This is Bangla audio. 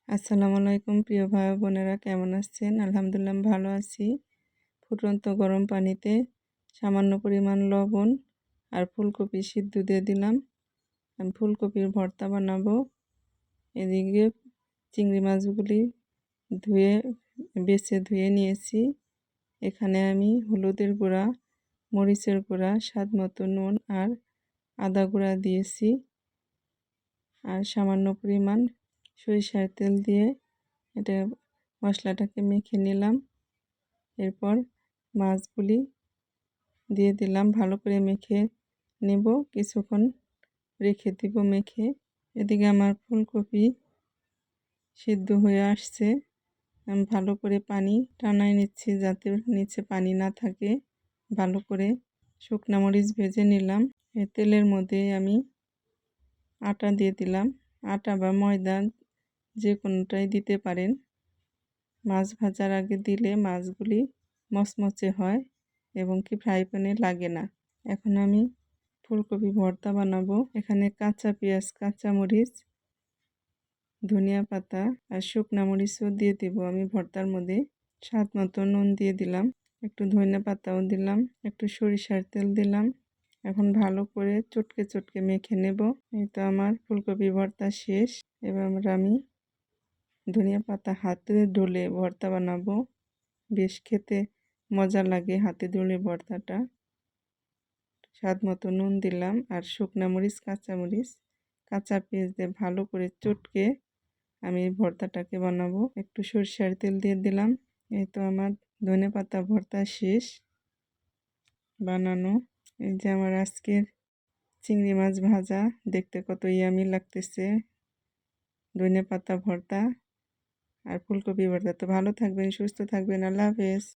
আসসালামু আলাইকুম প্রিয় ভাই ও বোনেরা, কেমন আছেন? আলহামদুলিল্লাহ আমি ভালো আছি। ফুটন্ত গরম পানিতে সামান্য পরিমাণ লবণ আর ফুলকপি সিদ্ধ দিয়ে দিলাম। আমি ফুলকপির ভর্তা বানাবো। এদিকে চিংড়ি মাছগুলি ধুয়ে বেছে ধুয়ে নিয়েছি। এখানে আমি হলুদের গুঁড়া, মরিচের গুঁড়া, স্বাদ মতো নুন আর আদা গুঁড়া দিয়েছি। আর সামান্য পরিমাণ সরিষার তেল দিয়ে এটা মশলাটাকে মেখে নিলাম। এরপর মাছগুলি দিয়ে দিলাম, ভালো করে মেখে নেব, কিছুক্ষণ রেখে দিব মেখে। এদিকে আমার ফুলকপি সিদ্ধ হয়ে আসছে। আমি ভালো করে পানি টানাই নিচ্ছি যাতে নিচে পানি না থাকে। ভালো করে শুকনা মরিচ ভেজে নিলাম। এই তেলের মধ্যে আমি আটা দিয়ে দিলাম। আটা বা ময়দা যে কোনোটাই দিতে পারেন। মাছ ভাজার আগে দিলে মাছগুলি মচমচে হয় এবং কি ফ্রাই প্যানে লাগে না। এখন আমি ফুলকপি ভর্তা বানাবো। এখানে কাঁচা পেঁয়াজ, কাঁচা মরিচ, ধনিয়া পাতা আর শুকনা মরিচও দিয়ে দেব আমি ভর্তার মধ্যে। স্বাদ মতো নুন দিয়ে দিলাম, একটু ধনিয়া পাতাও দিলাম, একটু সরিষার তেল দিলাম। এখন ভালো করে চটকে চটকে মেখে নেব। এই তো আমার ফুলকপি ভর্তা শেষ। এবার আমি ধনিয়া পাতা হাতে ডলে ভর্তা বানাবো। বেশ খেতে মজা লাগে হাতে ডলে ভর্তাটা। স্বাদ মতো নুন দিলাম আর শুকনা মরিচ, কাঁচা মরিচ, কাঁচা পেঁয়াজ দিয়ে ভালো করে চটকে আমি ভর্তাটাকে বানাবো। একটু সরষের তেল দিয়ে দিলাম। এই তো আমার ধনে পাতা ভর্তা শেষ বানানো। এই যে আমার আজকের চিংড়ি মাছ ভাজা, দেখতে কত ইয়ামি লাগতেছে। ধনে পাতা ভর্তা আর ফুলকপি ভর্তা। তো ভালো থাকবেন, সুস্থ থাকবেন। আল্লাহ হাফেজ।